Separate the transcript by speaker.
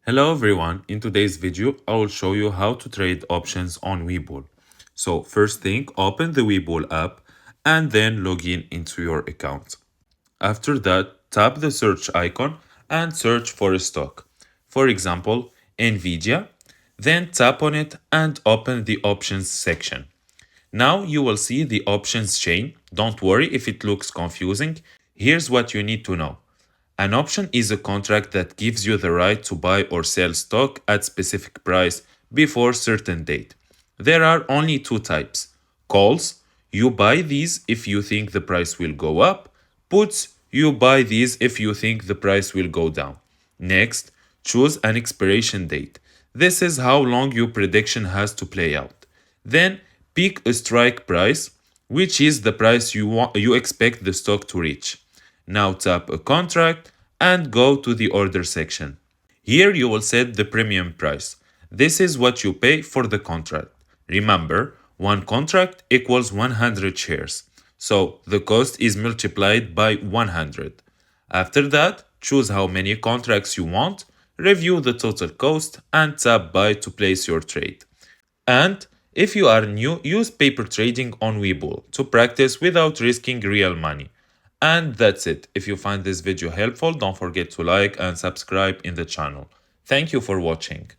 Speaker 1: Hello everyone, in today's video I will show you how to trade options on Webull. So first thing, open the Webull app and then log in into your account. After that, tap the search icon and search for a stock. For example, Nvidia, then tap on it and open the options section. Now you will see the options chain. Don't worry if it looks confusing. Here's what you need to know. An option is a contract that gives you the right to buy or sell stock at specific price before certain date. There are only two types. Calls, you buy these if you think the price will go up. Puts, you buy these if you think the price will go down. Next, choose an expiration date. This is how long your prediction has to play out. Then, pick a strike price, which is the price you expect the stock to reach. Now tap a contract and go to the order section. Here you will set the premium price. This is what you pay for the contract. Remember, one contract equals 100 shares. So the cost is multiplied by 100. After that, choose how many contracts you want, review the total cost, and tap buy to place your trade. And if you are new, use paper trading on Webull to practice without risking real money. And that's it. If you find this video helpful, don't forget to like and subscribe in the channel. Thank you for watching.